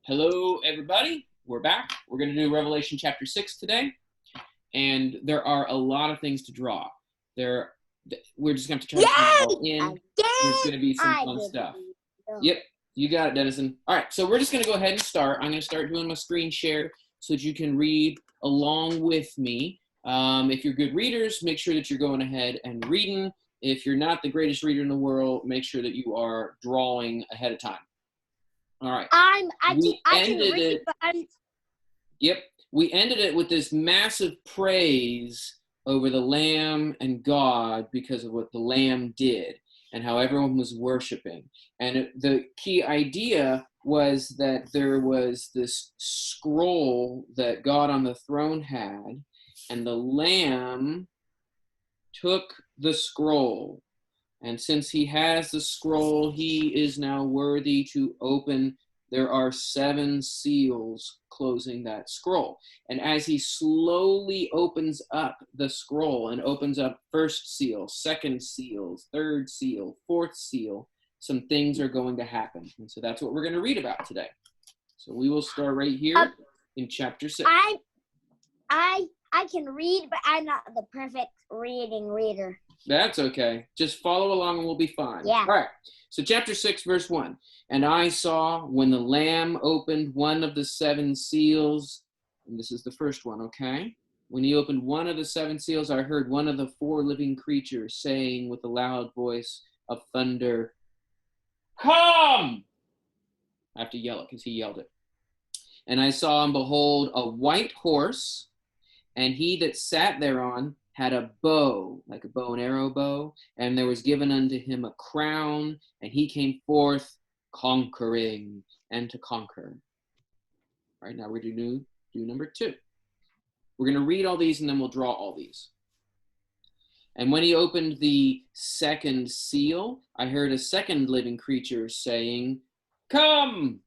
Hello, everybody. We're back. We're going to do Revelation chapter 6 today. And there are a lot of things to draw. We're just going to try to put it all in. There's going to be some fun stuff. Yep, you got it, Denison. All right, so we're just going to go ahead and start. I'm going to start doing my screen share so that you can read along with me. If you're good readers, make sure that you're going ahead and reading. If you're not the greatest reader in the world, make sure that you are drawing ahead of time. All right. I can read, but Yep. We ended it with this massive praise over the Lamb and God because of what the Lamb did and how everyone was worshiping. And the key idea was that there was this scroll that God on the throne had, and the Lamb took the scroll. And since he has the scroll, he is now worthy to open. There are 7 seals closing that scroll. And as he slowly opens up the scroll and opens up first seal, second seal, third seal, fourth seal, some things are going to happen. And so that's what we're going to read about today. So we will start right here in chapter 6. I can read, but I'm not the perfect reader. That's okay. Just follow along and we'll be fine. Yeah. All right. So chapter 6, verse 1. And I saw when the Lamb opened one of the 7 seals, and this is the first one, okay? When he opened one of the 7 seals, I heard one of the 4 living creatures saying with a loud voice of thunder, "Come!" I have to yell it because he yelled it. And I saw and behold a white horse, and he that sat thereon had a bow, like a bow and arrow bow, and there was given unto him a crown, and he came forth conquering and to conquer. All right, now we're going to do number 2. We're going to read all these and then we'll draw all these. And when he opened the second seal, I heard a second living creature saying, "Come!"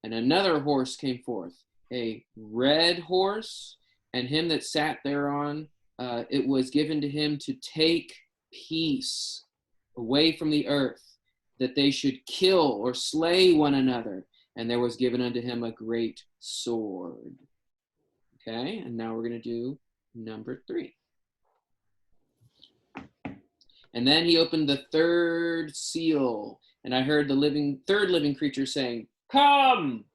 And another horse came forth, a red horse, and him that sat thereon, it was given to him to take peace away from the earth, that they should kill or slay one another. And there was given unto him a great sword. Okay, and now we're going to do number 3. And then he opened the third seal, and I heard the third living creature saying, "Come!"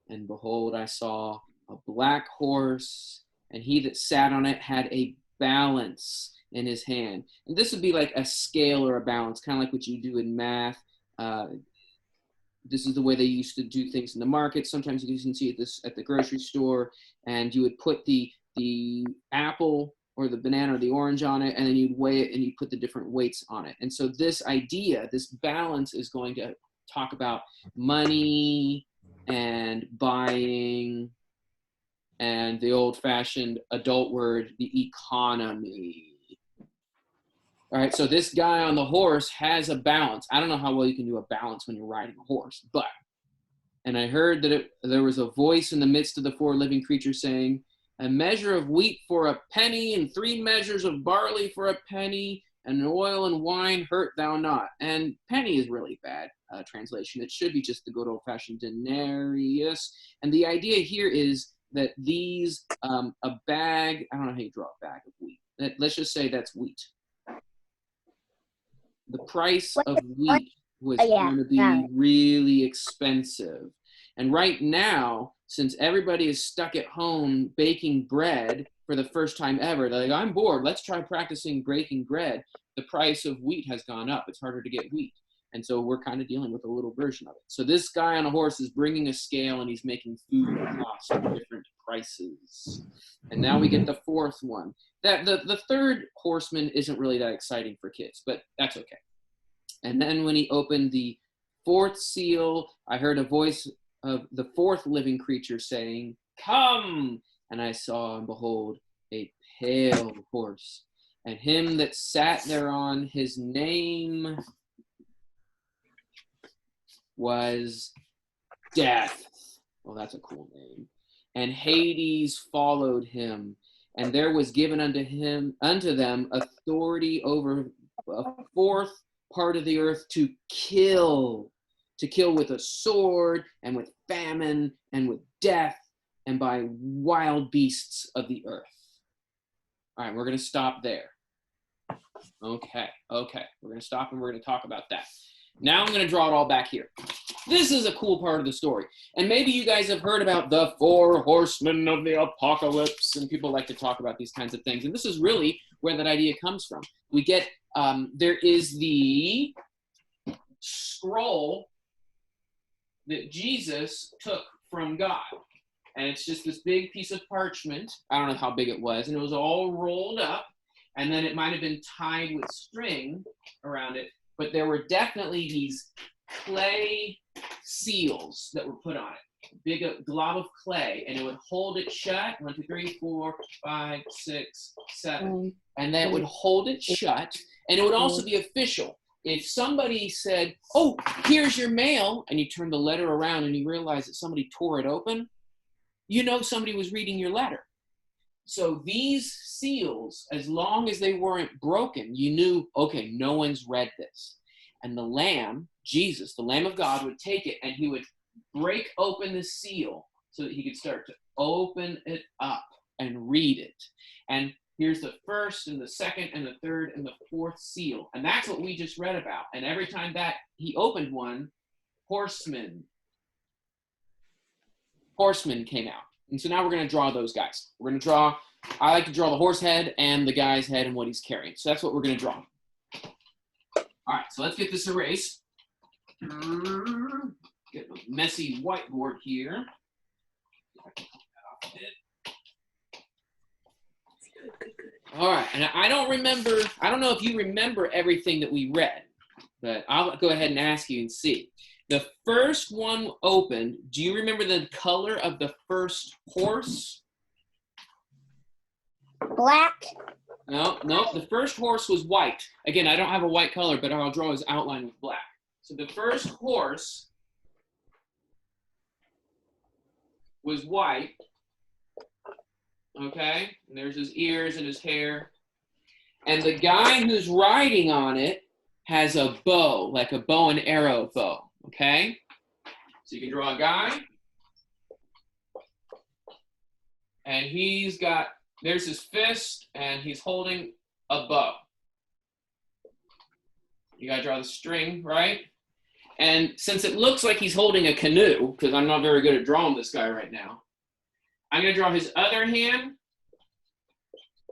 And behold, I saw a black horse, and he that sat on it had a balance in his hand. And this would be like a scale or a balance, kind of like what you do in math. This is the way they used to do things in the market. Sometimes you can see this at the grocery store, and you would put the apple or the banana or the orange on it, and then you'd weigh it and you put the different weights on it. And so this idea, this balance, is going to talk about money and buying and the old-fashioned adult word, the economy. All right, so this guy on the horse has a balance. I don't know how well you can do a balance when you're riding a horse, and I heard that there was a voice in the midst of the 4 living creatures saying, "A measure of wheat for a penny, and 3 measures of barley for a penny, and oil and wine hurt thou not." And penny is really bad translation. It should be just the good old-fashioned denarius. And the idea here is that these, a bag, I don't know how you draw a bag of wheat. Let's just say that's wheat. The price of wheat was going to be really expensive. And right now, since everybody is stuck at home baking bread for the first time ever, they're like, "I'm bored, let's try practicing baking bread." The price of wheat has gone up. It's harder to get wheat. And so we're kind of dealing with a little version of it. So this guy on a horse is bringing a scale, and he's making food cost different prices. And now we get the 4th one. The third horseman isn't really that exciting for kids, but that's okay. And then when he opened the 4th seal, I heard a voice of the 4th living creature saying, "Come!" And I saw, and behold, a pale horse, and him that sat thereon, his name was Death. Well, that's a cool name. And Hades followed him, and there was given unto them authority over a 4th part of the earth to kill to kill with a sword and with famine and with death and by wild beasts of the earth. All right, we're going to stop there. Okay. We're going to stop and we're going to talk about that. Now I'm going to draw it all back here. This is a cool part of the story. And maybe you guys have heard about the 4 horsemen of the apocalypse, and people like to talk about these kinds of things. And this is really where that idea comes from. We get, there is the scroll that Jesus took from God. And it's just this big piece of parchment. I don't know how big it was. And it was all rolled up. And then it might have been tied with string around it. But there were definitely these clay seals that were put on it. Big glob of clay. And it would hold it shut. 1, 2, 3, 4, 5, 6, 7. And then it would hold it shut. And it would also be official. If somebody said, oh, here's your mail, and you turn the letter around and you realize that somebody tore it open, you know somebody was reading your letter. So these seals, as long as they weren't broken, you knew, okay, no one's read this. And the Lamb, Jesus, the Lamb of God, would take it and he would break open the seal so that he could start to open it up and read it. And here's the first and the second and the third and the fourth seal. And that's what we just read about. And every time that he opened one, horsemen came out. And so now we're going to draw those guys. We're going to draw, I like to draw the horse head and the guy's head and what he's carrying. So that's what we're going to draw. All right, so let's get this erased. Get a messy whiteboard here. All right, and I don't know if you remember everything that we read, but I'll go ahead and ask you and see. The first one opened, do you remember the color of the first horse? Black. No, the first horse was white. Again, I don't have a white color, but I'll draw his outline with black. So the first horse was white. Okay, and there's his ears and his hair. And the guy who's riding on it has a bow, like a bow and arrow bow. Okay, so you can draw a guy, and there's his fist, and he's holding a bow. You gotta draw the string, right? And since it looks like he's holding a canoe, because I'm not very good at drawing this guy right now, I'm gonna draw his other hand,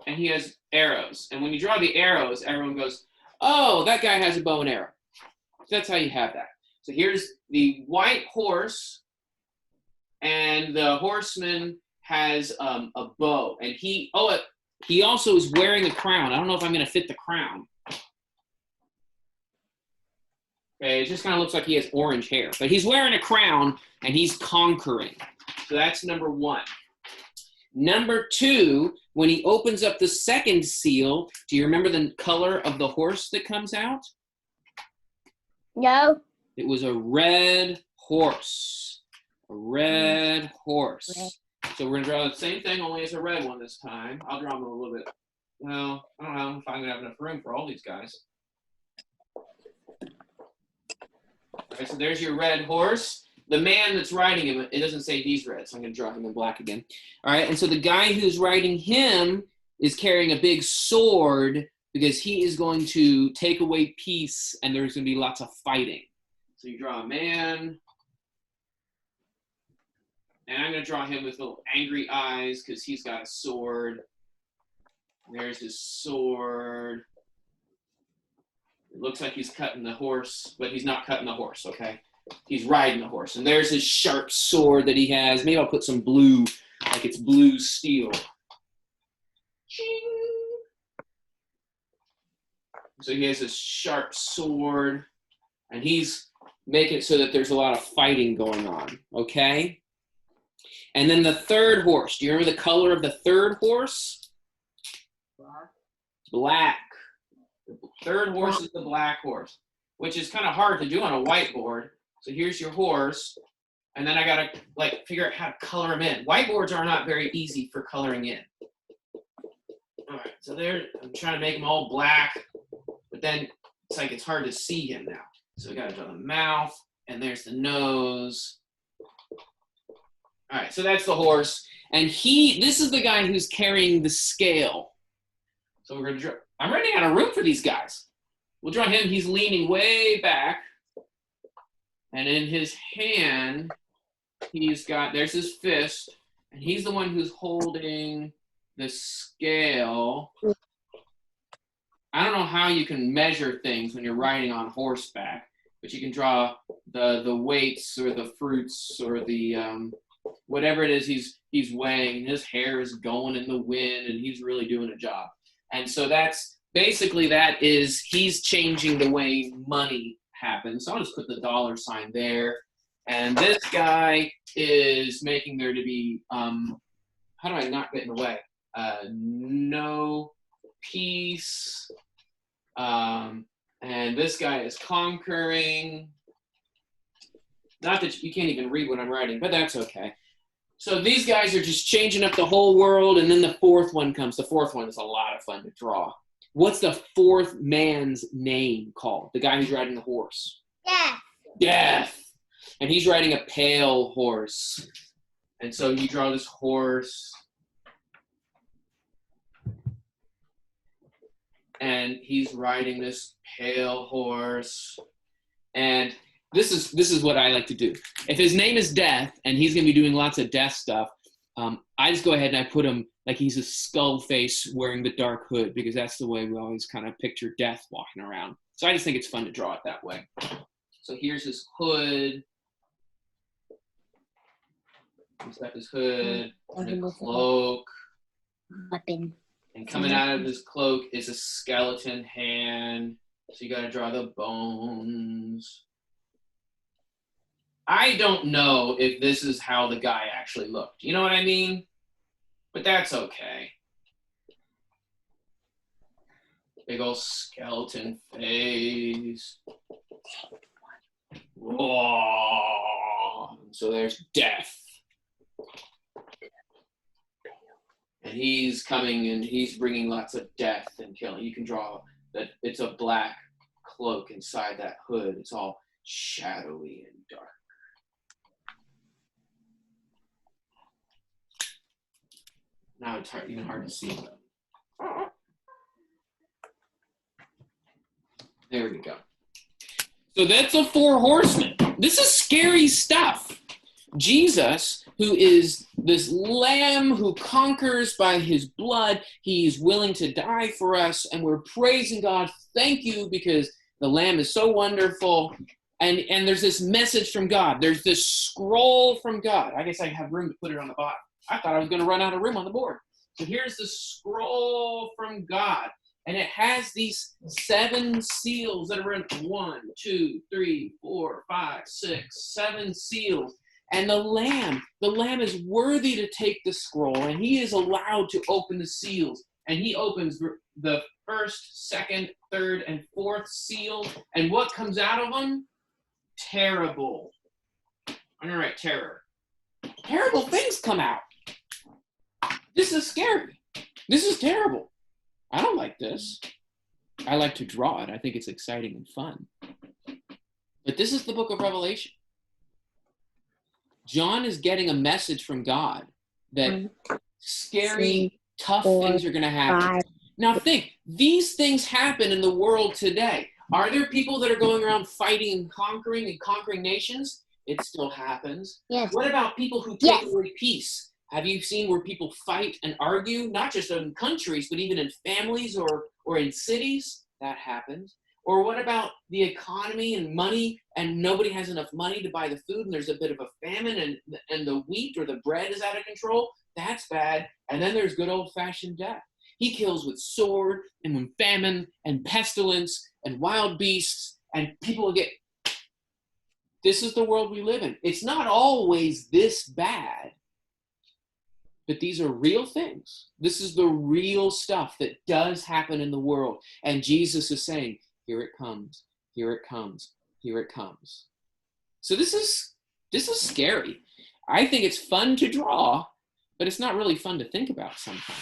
and he has arrows. And when you draw the arrows, everyone goes, oh, that guy has a bow and arrow. So that's how you have that. So here's the white horse, and the horseman has a bow, and he also is wearing a crown. I don't know if I'm going to fit the crown. Okay, it just kind of looks like he has orange hair, but he's wearing a crown, and he's conquering. So that's number 1. Number 2, when he opens up the second seal, do you remember the color of the horse that comes out? No. It was a red horse. A red horse. So we're going to draw the same thing, only as a red one this time. I'll draw them a little bit. Well, I don't know if I'm going to have enough room for all these guys. Okay, so there's your red horse. The man that's riding him, it doesn't say he's red, so I'm going to draw him in black again. All right, and so the guy who's riding him is carrying a big sword because he is going to take away peace, and there's going to be lots of fighting. So you draw a man, and I'm going to draw him with little angry eyes because he's got a sword. There's his sword. It looks like he's cutting the horse, but he's not cutting the horse, okay? He's riding the horse. And there's his sharp sword that he has. Maybe I'll put some blue, like it's blue steel. Ching. So he has this sharp sword, and he's making it so that there's a lot of fighting going on, okay? And then the third horse. Do you remember the color of the third horse? Black. The third horse is the black horse, which is kind of hard to do on a whiteboard. So here's your horse, and then I gotta figure out how to color him in. Whiteboards are not very easy for coloring in. All right, so I'm trying to make them all black, but then it's hard to see him now. So we gotta draw the mouth, And there's the nose. All right, so that's the horse. And this is the guy who's carrying the scale. So we're going to draw. I'm running out of room for these guys. We'll draw him. He's leaning way back. And in his hand, there's his fist. And he's the one who's holding the scale. I don't know how you can measure things when you're riding on horseback, but you can draw the weights or the fruits or the whatever it is he's weighing. His hair is going in the wind, and he's really doing a job. And so that's basically he's changing the way money happens. So I'll just put the dollar sign there. And this guy is making there to be how do I not get in the way? No peace. And this guy is conquering. Not that you can't even read what I'm writing, but that's okay. So these guys are just changing up the whole world, and then the fourth one comes. The fourth one is a lot of fun to draw. What's the fourth man's name called? The guy who's riding the horse. Death. Death. And he's riding a pale horse. And so you draw this horse. And he's riding this pale horse. And this is what I like to do. If his name is Death, and he's going to be doing lots of death stuff, I just go ahead and I put him like he's a skull face wearing the dark hood, because that's the way we always kind of picture Death walking around. So I just think it's fun to draw it that way. So here's his hood. He's got his hood and a cloak. Weapon. And coming out of his cloak is a skeleton hand. So you got to draw the bones. I don't know if this is how the guy actually looked. You know what I mean? But that's okay. Big old skeleton face. Whoa. So there's Death. And he's coming and he's bringing lots of death and killing. You can draw that it's a black cloak inside that hood. It's all shadowy and dark. Now it's even hard to see them. There we go. So that's the 4 horsemen. This is scary stuff. Jesus, who is this lamb who conquers by his blood, he's willing to die for us, and we're praising God. Thank you, because the lamb is so wonderful. And there's this message from God. There's this scroll from God. I guess I have room to put it on the bottom. I thought I was going to run out of room on the board. So here's the scroll from God. And it has these 7 seals that are in 1, 2, 3, 4, 5, 6, 7 seals. And the lamb is worthy to take the scroll, and he is allowed to open the seals. And he opens the first, second, third, and fourth seal. And what comes out of them? Terrible. I'm going to write terror. Terrible things come out. This is scary. This is terrible. I don't like this. I like to draw it. I think it's exciting and fun. But this is the book of Revelation. John is getting a message from God that scary, tough things are going to happen. Now think, these things happen in the world today. Are there people that are going around fighting and conquering nations? It still happens. Yes. What about people who take away peace? Have you seen where people fight and argue, not just in countries, but even in families or in cities? That happens. Or what about the economy and money, and nobody has enough money to buy the food, and there's a bit of a famine, and the wheat or the bread is out of control? That's bad. And then there's good old-fashioned death. He kills with sword and with famine and pestilence and wild beasts, and people get... This is the world we live in. It's not always this bad, but these are real things. This is the real stuff that does happen in the world. And Jesus is saying, here it comes, here it comes, here it comes. So this is scary. I think it's fun to draw, but it's not really fun to think about sometimes.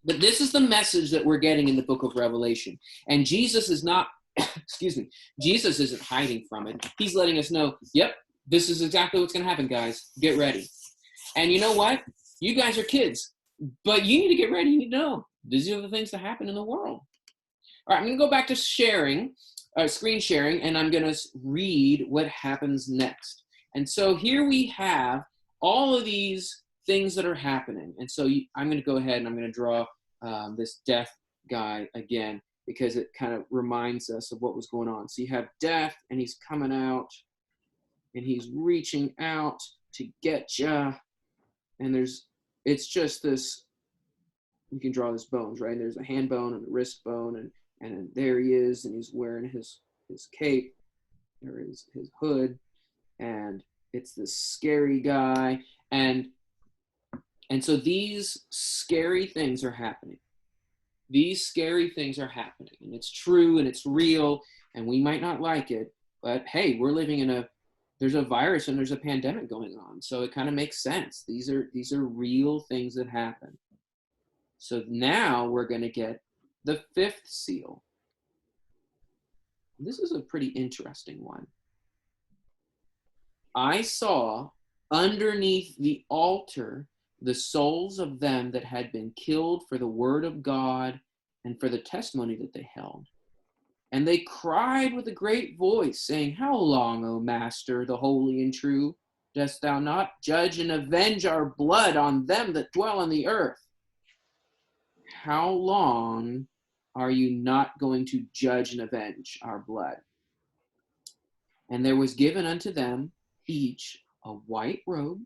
But this is the message that we're getting in the book of Revelation. And Jesus is not excuse me, Jesus isn't hiding from it. He's letting us know, yep, this is exactly what's going to happen, guys. Get ready. And you know what? You guys are kids, but you need to get ready. You need to know these are the things that happen in the world. All right, I'm going to go back to screen sharing, and I'm going to read what happens next. And so here we have all of these things that are happening. And so I'm going to go ahead and I'm going to draw this death guy again, because it kind of reminds us of what was going on. So you have death, and he's coming out, and he's reaching out to get you. And it's just this, you can draw this bones, right? There's a hand bone and a wrist bone, and there he is, and he's wearing his cape, or his hood, and it's this scary guy. And so these scary things are happening. These scary things are happening, and it's true, and it's real, and we might not like it, but hey, we're living in there's a virus and there's a pandemic going on, so it kind of makes sense. These are real things that happen. So now we're going to get the fifth seal. This is a pretty interesting one. I saw underneath the altar the souls of them that had been killed for the word of God and for the testimony that they held. And they cried with a great voice, saying, How long, O Master, the holy and true, dost thou not judge and avenge our blood on them that dwell on the earth? How long are you not going to judge and avenge our blood? And there was given unto them each a white robe,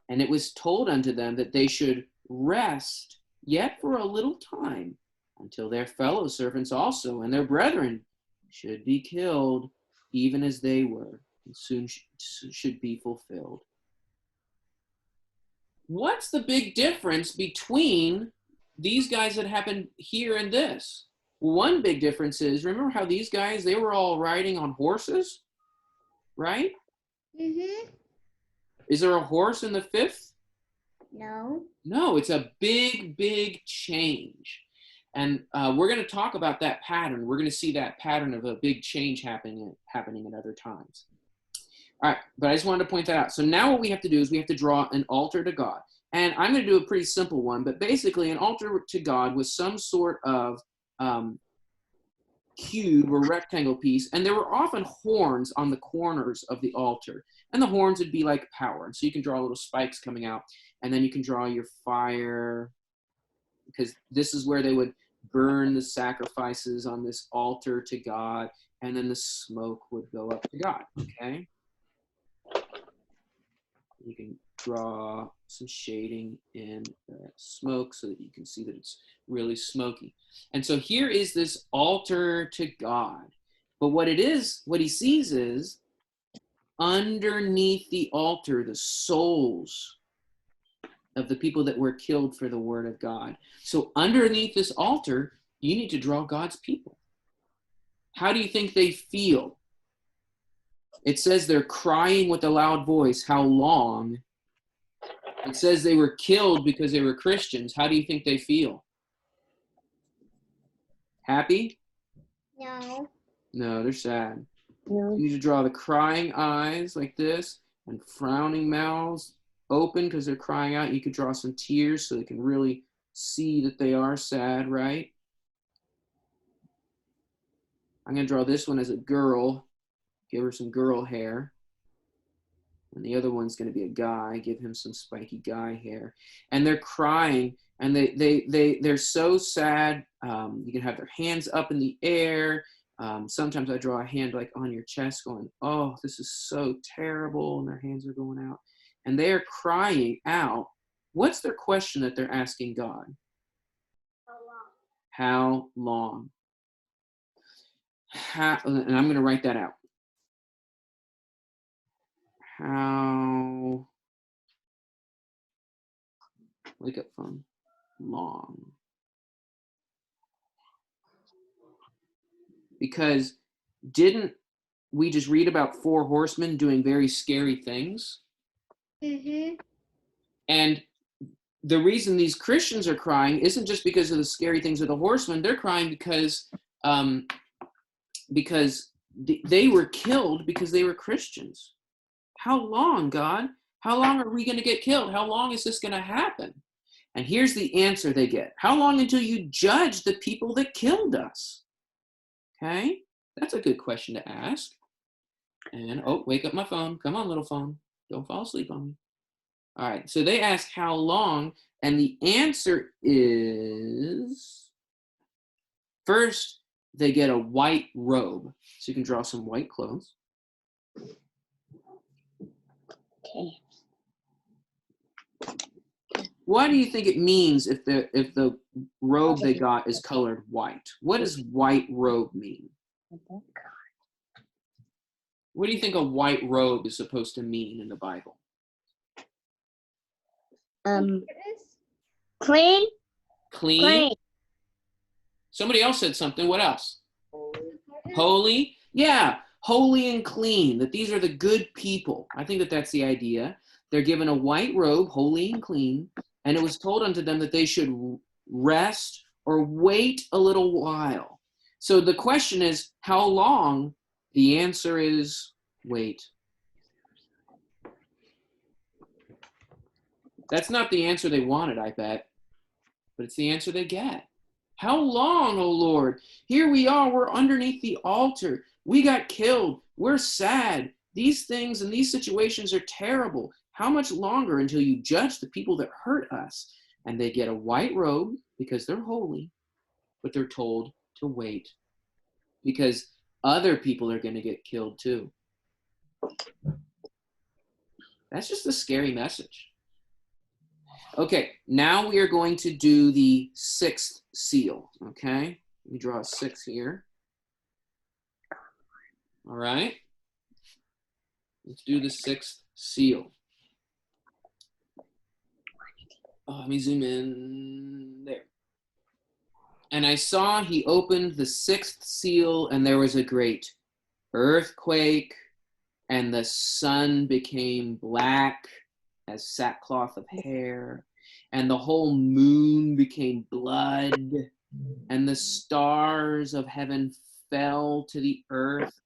and it was told unto them that they should rest yet for a little time, until their fellow servants also and their brethren should be killed, even as they were, and soon should be fulfilled. What's the big difference between these guys that happened here and this? One big difference is, remember how these guys, they were all riding on horses, right? Mm-hmm. Is there a horse in the fifth? No. No, it's a big, big change. And we're going to talk about that pattern. We're going to see that pattern of a big change happening at other times. All right, but I just wanted to point that out. So now what we have to do is we have to draw an altar to God. And I'm going to do a pretty simple one, but basically an altar to God was some sort of cube or rectangle piece, and there were often horns on the corners of the altar. And the horns would be like power. And so you can draw little spikes coming out, and then you can draw your fire, because this is where they would burn the sacrifices on this altar to God, and then the smoke would go up to God, okay? You can draw some shading in the smoke so that you can see that it's really smoky. And so here is this altar to God. But what he sees is underneath the altar, the souls of the people that were killed for the word of God. So underneath this altar, you need to draw God's people. How do you think they feel? It says they're crying with a loud voice. How long? It says they were killed because they were Christians. How do you think they feel? Happy? No. No, they're sad. No. You need to draw the crying eyes like this and frowning mouths open because they're crying out. You could draw some tears so they can really see that they are sad, right? I'm going to draw this one as a girl. Give her some girl hair. And the other one's going to be a guy. Give him some spiky guy hair. And they're crying, and they're so sad. You can have their hands up in the air. Sometimes I draw a hand like on your chest going, oh, this is so terrible. And their hands are going out. And they are crying out. What's their question that they're asking God? How long? And I'm going to write that out. How, wake up phone, long. Because didn't we just read about 4 horsemen doing very scary things? Mm-hmm. And the reason these Christians are crying isn't just because of the scary things of the horsemen. They're crying because because they were killed because they were Christians. How long, God? How long are we going to get killed? How long is this going to happen? And here's the answer they get. How long until you judge the people that killed us? Okay, that's a good question to ask. And, oh, wake up my phone. Come on, little phone. Don't fall asleep on me. All right, so they ask how long, and the answer is, first, they get a white robe. So you can draw some white clothes. Okay. What do you think it means if the robe they got is colored white? What does white robe mean? What do you think a white robe is supposed to mean in the Bible? Clean. Clean. Somebody else said something. What else? Holy. Yeah, holy and clean. That these are the good people. I think that that's the idea. They're given a white robe, holy and clean, and it was told unto them that they should rest or wait a little while. So the question is, how long? The answer is wait. That's not the answer they wanted, I bet, but it's the answer they get. How long, O Lord? Here we are, we're underneath the altar. We got killed. We're sad. These things and these situations are terrible. How much longer until you judge the people that hurt us? And they get a white robe because they're holy, but they're told to wait because other people are going to get killed too. That's just a scary message. Okay, now we are going to do the sixth seal, okay? Let me draw a 6 here. All right. Let's do the sixth seal. Oh, let me zoom in there. And I saw he opened the sixth seal, and there was a great earthquake, and the sun became black as sackcloth of hair, and the whole moon became blood, and the stars of heaven fell to the earth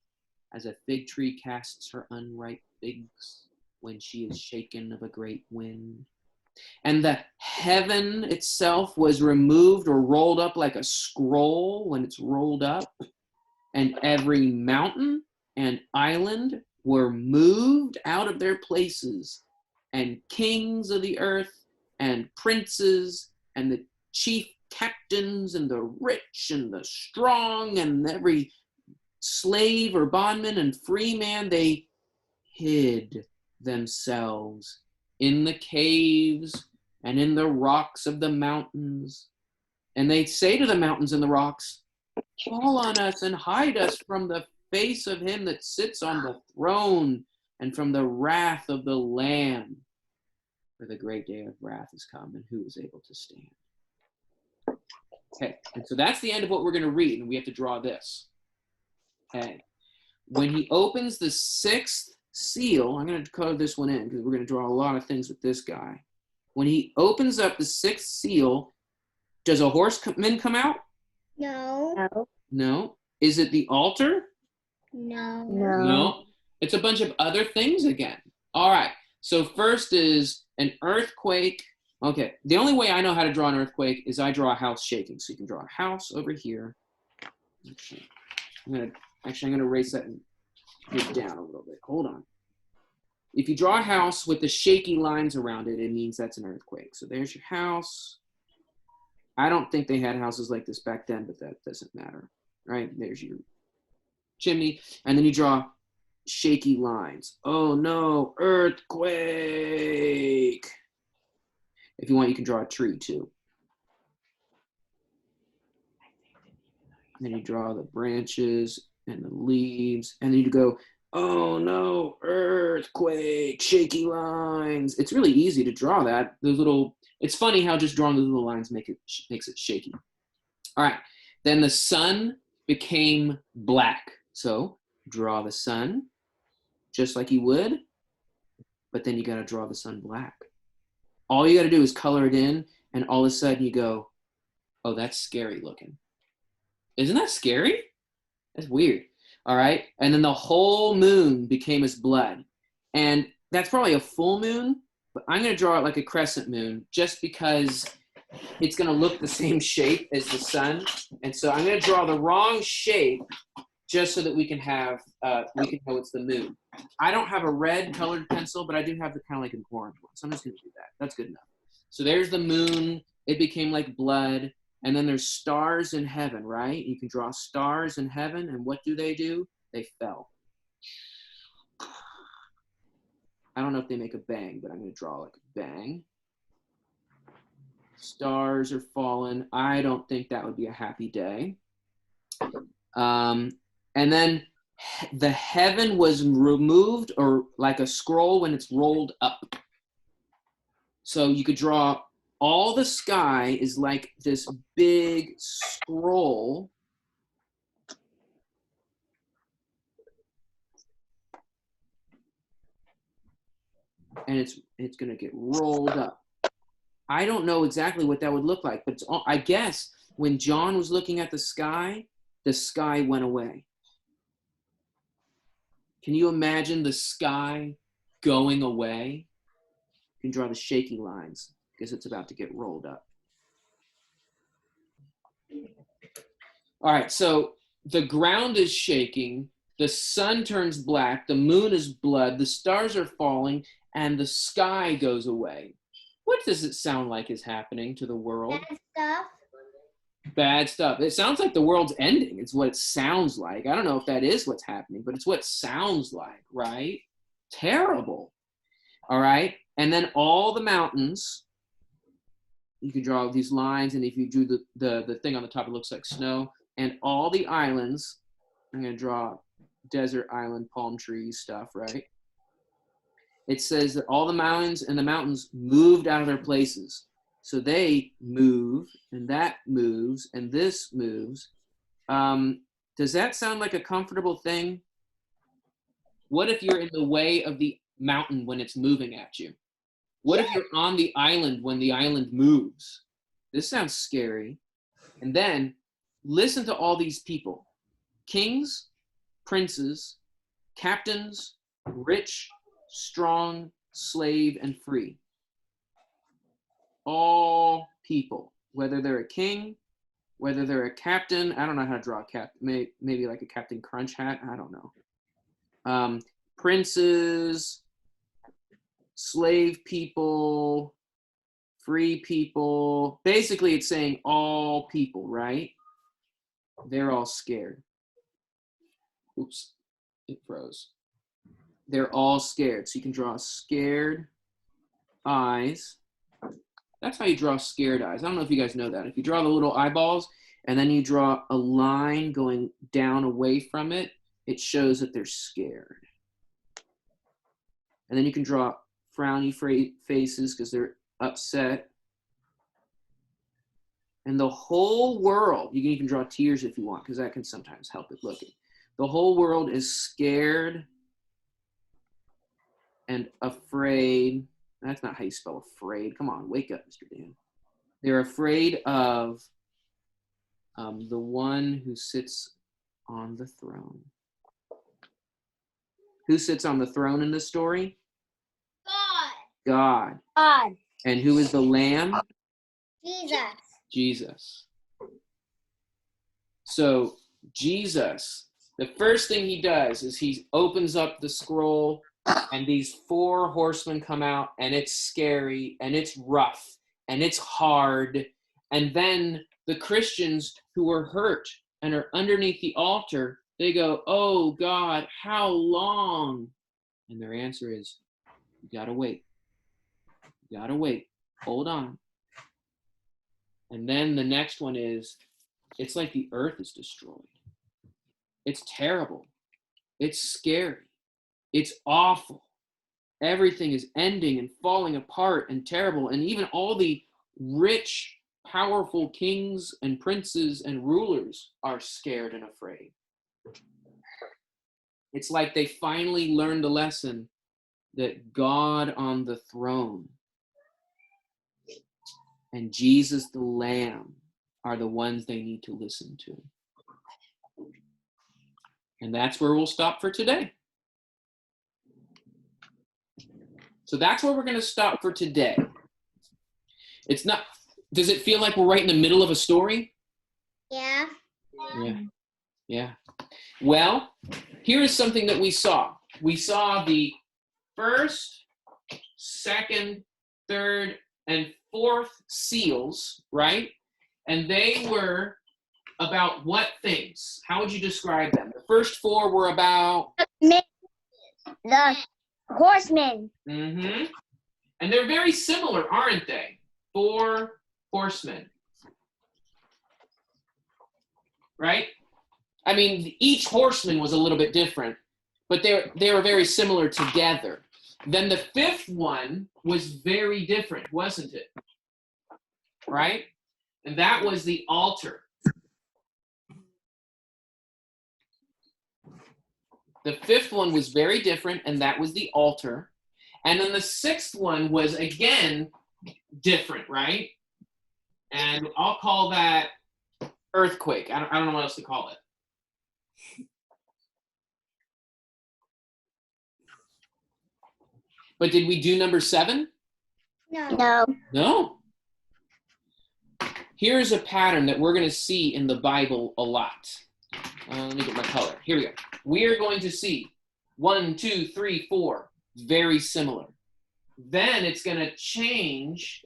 as a fig tree casts her unripe figs when she is shaken of a great wind. And the heaven itself was removed or rolled up like a scroll when it's rolled up, and every mountain and island were moved out of their places, and kings of the earth and princes and the chief captains and the rich and the strong and every slave or bondman and free man, they hid themselves in the caves and in the rocks of the mountains. And they say to the mountains and the rocks, fall on us and hide us from the face of him that sits on the throne and from the wrath of the Lamb. For the great day of wrath has come, and who is able to stand? Okay, and so that's the end of what we're going to read, and we have to draw this. Okay, when he opens the sixth seal, I'm going to color this one in because we're going to draw a lot of things with this guy. When he opens up the sixth seal, does a horseman come out? No. No. Is it the altar? No. No. It's a bunch of other things again. All right. So first is an earthquake. Okay. The only way I know how to draw an earthquake is I draw a house shaking. So you can draw a house over here. I'm going to erase that and get down a little bit. Hold on. If you draw a house with the shaky lines around it, it means that's an earthquake. So there's your house. I don't think they had houses like this back then, but that doesn't matter. Right? There's your chimney. And then you draw shaky lines. Oh no, earthquake. If you want, you can draw a tree too. And then you draw the branches and the leaves. And then you go, oh no, earthquake, shaky lines. It's really easy to draw that. Those little, it's funny how just drawing those little lines makes it shaky. All right, then the sun became black. So draw the sun just like you would, but then you got to draw the sun black. All you got to do is color it in, and all of a sudden you go, oh, that's scary looking. Isn't that scary? That's weird. All right. And then the whole moon became as blood. And that's probably a full moon, but I'm going to draw it like a crescent moon just because it's going to look the same shape as the sun. And so I'm going to draw the wrong shape just so that we can have, we can know it's the moon. I don't have a red colored pencil, but I do have the kind of like an orange one. So I'm just going to do that. That's good enough. So there's the moon. It became like blood. And then there's stars in heaven, right? You can draw stars in heaven. And what do? They fell. I don't know if they make a bang, but I'm going to draw like a bang. Stars are fallen. I don't think that would be a happy day. And then the heaven was removed, or like a scroll when it's rolled up. So you could draw all the sky is like this big scroll. And it's going to get rolled up. I don't know exactly what that would look like, but I guess when John was looking at the sky went away. Can you imagine the sky going away? You can draw the shaky lines because it's about to get rolled up. All right, so the ground is shaking, the sun turns black, the moon is blood, the stars are falling, and the sky goes away. What does it sound like is happening to the world? Bad stuff. Bad stuff. It sounds like the world's ending. It's what it sounds like. I don't know if that is what's happening, but it's what it sounds like, right? Terrible. All right. And then all the mountains, you can draw these lines, and if you drew the thing on the top, it looks like snow. And all the islands, I'm going to draw desert island, palm trees stuff, right? It says that all the mountains moved out of their places. So they move, and that moves, and this moves. Does that sound like a comfortable thing? What if you're in the way of the mountain when it's moving at you? What if you're on the island when the island moves? This sounds scary. And then listen to all these people. Kings, princes, captains, rich, strong, slave, and free. All people, whether they're a king, whether they're a captain. I don't know how to draw a captain. Maybe like a Captain Crunch hat. I don't know. Princes, slave people, free people. Basically, it's saying all people, right? They're all scared. Oops, it froze. They're all scared. So you can draw scared eyes. That's how you draw scared eyes. I don't know if you guys know that. If you draw the little eyeballs and then you draw a line going down away from it, it shows that they're scared. And then you can draw frowny faces because they're upset. And the whole world, you can even draw tears if you want, because that can sometimes help it looking. The whole world is scared and afraid. That's not how you spell afraid. Come on, wake up, Mr. Dan. They're afraid of the one who sits on the throne. Who sits on the throne in this story? God. And who is the Lamb? Jesus. So Jesus, the first thing he does is he opens up the scroll, and these 4 horsemen come out, and it's scary, and it's rough, and it's hard. And then the Christians who are hurt and are underneath the altar, they go, "Oh God, how long?" And their answer is, "You gotta wait. You gotta wait. Hold on." And then the next one is, it's like the earth is destroyed. It's terrible. It's scary. It's awful. Everything is ending and falling apart and terrible. And even all the rich, powerful kings and princes and rulers are scared and afraid. It's like they finally learned the lesson that God on the throne and Jesus the Lamb are the ones they need to listen to. And that's where we'll stop for today. So that's where we're going to stop for today. It's not, does it feel like we're right in the middle of a story? Yeah. Yeah. Well, here is something that we saw. We saw the first, second, third, and fourth seals, right? And they were about what things? How would you describe them? The first four were about? The horsemen. Mm-hmm. And they're very similar, aren't they? 4 horsemen. Right? I mean, each horseman was a little bit different, but they were very similar together. Then the fifth one was very different, wasn't it? Right? And that was the altar. The fifth one was very different, and that was the altar. And then the sixth one was, again, different, right? And I'll call that earthquake. I don't know what else to call it. But did we do number 7? No. No. Here's a pattern that we're going to see in the Bible a lot. Let me get my color. Here we go. We are going to see 1, 2, 3, 4, very similar. Then it's going to change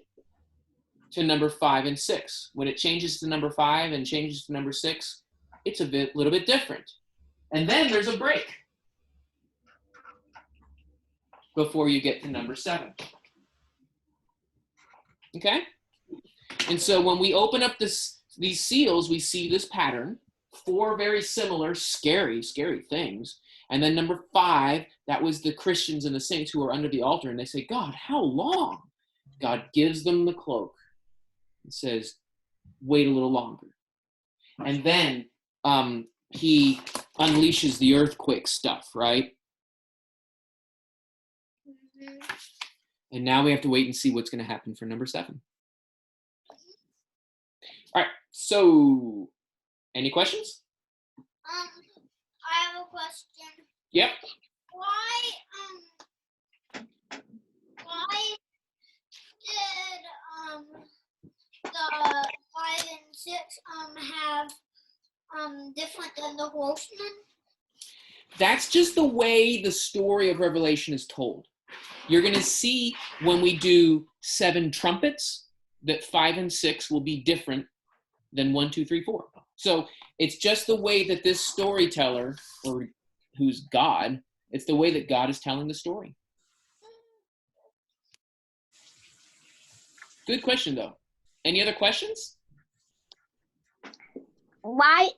to number 5 and 6. When it changes to number 5 and changes to number 6, it's a little bit different. And then there's a break before you get to number 7. Okay? And so when we open up these seals, we see this pattern. 4 very similar, scary things. And then number 5, that was the Christians and the saints who are under the altar. And they say, God, how long? God gives them the cloak and says, wait a little longer. And then he unleashes the earthquake stuff, right? Mm-hmm. And now we have to wait and see what's going to happen for number 7. All right, so any questions? I have a question. Yep. Why did the 5 and 6 have different than the horsemen? That's just the way the story of Revelation is told. You're going to see when we do 7 trumpets that 5 and 6 will be different than 1, 2, 3, 4. So it's just the way that this storyteller, or who's God, it's the way that God is telling the story. Good question, though. Any other questions? Why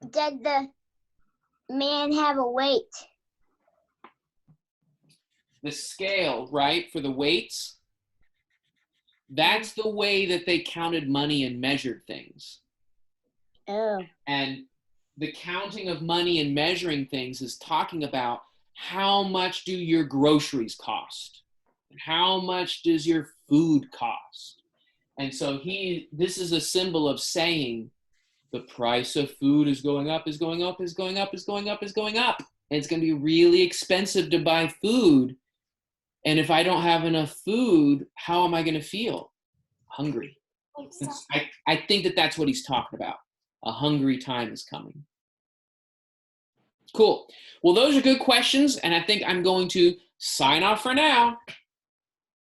did the man have a weight? The scale, right, for the weights, that's the way that they counted money and measured things. Oh. And the counting of money and measuring things is talking about how much do your groceries cost? And how much does your food cost? And so this is a symbol of saying the price of food is going up, is going up, is going up, is going up, is going up. And it's going to be really expensive to buy food. And if I don't have enough food, how am I going to feel? Hungry. I think that that's what he's talking about. A hungry time is coming. Cool. Well, those are good questions. And I think I'm going to sign off for now.